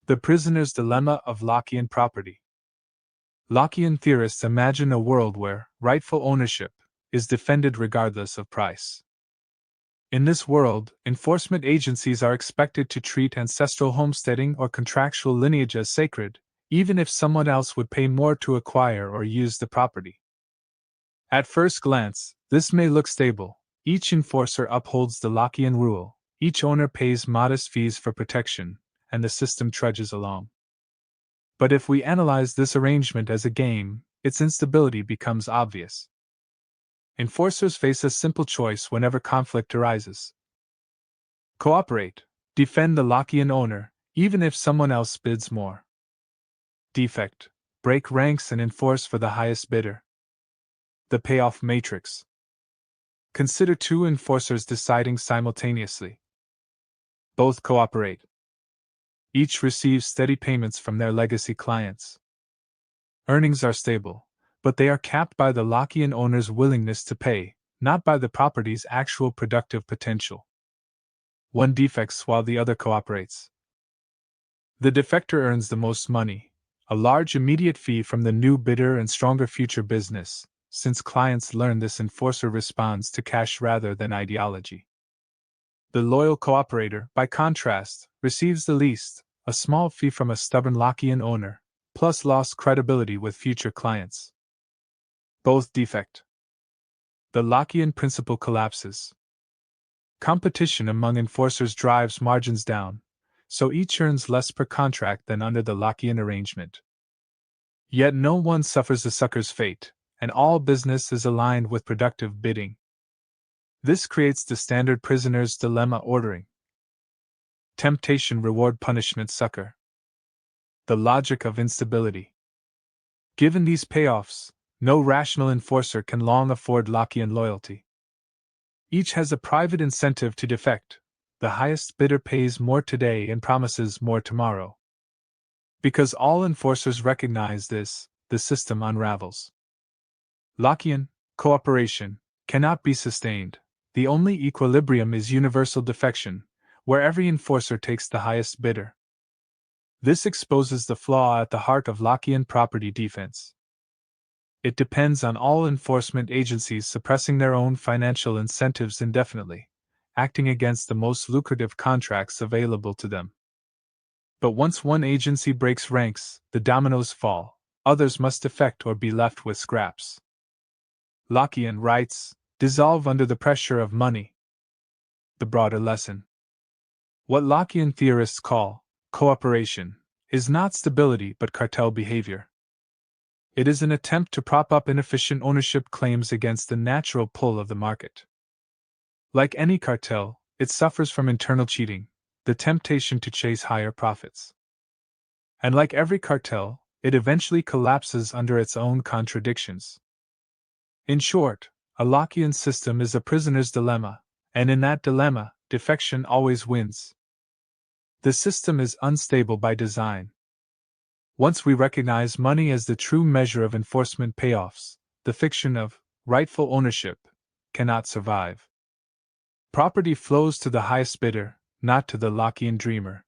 The prisoner's dilemma of Lockean property. Lockean theorists imagine a world where rightful ownership is defended regardless of price. In this world, enforcement agencies are expected to treat ancestral homesteading or contractual lineage as sacred, even if someone else would pay more to acquire or use the property. At first glance, this may look stable. Each enforcer upholds the Lockean rule, each owner pays modest fees for protection, and the system trudges along. But if we analyze this arrangement as a game, its instability becomes obvious. Enforcers face a simple choice whenever conflict arises. Cooperate, defend the Lockean owner, even if someone else bids more. Defect, break ranks and enforce for the highest bidder. The payoff matrix. Consider two enforcers deciding simultaneously. Both cooperate. Each receives steady payments from their legacy clients. Earnings are stable, but they are capped by the Lockean owner's willingness to pay, not by the property's actual productive potential. One defects while the other cooperates. The defector earns the most money, a large immediate fee from the new bidder and stronger future business, since clients learn this enforcer responds to cash rather than ideology. The loyal cooperator, by contrast, receives the least, a small fee from a stubborn Lockean owner, plus lost credibility with future clients. Both defect. The Lockean principle collapses. Competition among enforcers drives margins down, so each earns less per contract than under the Lockean arrangement. Yet no one suffers the sucker's fate, and all business is aligned with productive bidding. This creates the standard prisoner's dilemma ordering. Temptation, reward, punishment, sucker. The logic of instability. Given these payoffs, no rational enforcer can long afford Lockean loyalty. Each has a private incentive to defect. The highest bidder pays more today and promises more tomorrow. Because all enforcers recognize this, the system unravels. Lockean cooperation cannot be sustained. The only equilibrium is universal defection, where every enforcer takes the highest bidder. This exposes the flaw at the heart of Lockean property defense. It depends on all enforcement agencies suppressing their own financial incentives indefinitely, acting against the most lucrative contracts available to them. But once one agency breaks ranks, the dominoes fall, others must defect or be left with scraps. Lockean rights dissolve under the pressure of money. The broader lesson. What Lockean theorists call cooperation is not stability but cartel behavior. It is an attempt to prop up inefficient ownership claims against the natural pull of the market. Like any cartel, it suffers from internal cheating, the temptation to chase higher profits. And like every cartel, it eventually collapses under its own contradictions. In short, a Lockean system is a prisoner's dilemma, and in that dilemma, defection always wins. The system is unstable by design. Once we recognize money as the true measure of enforcement payoffs, the fiction of rightful ownership cannot survive. Property flows to the highest bidder, not to the Lockean dreamer.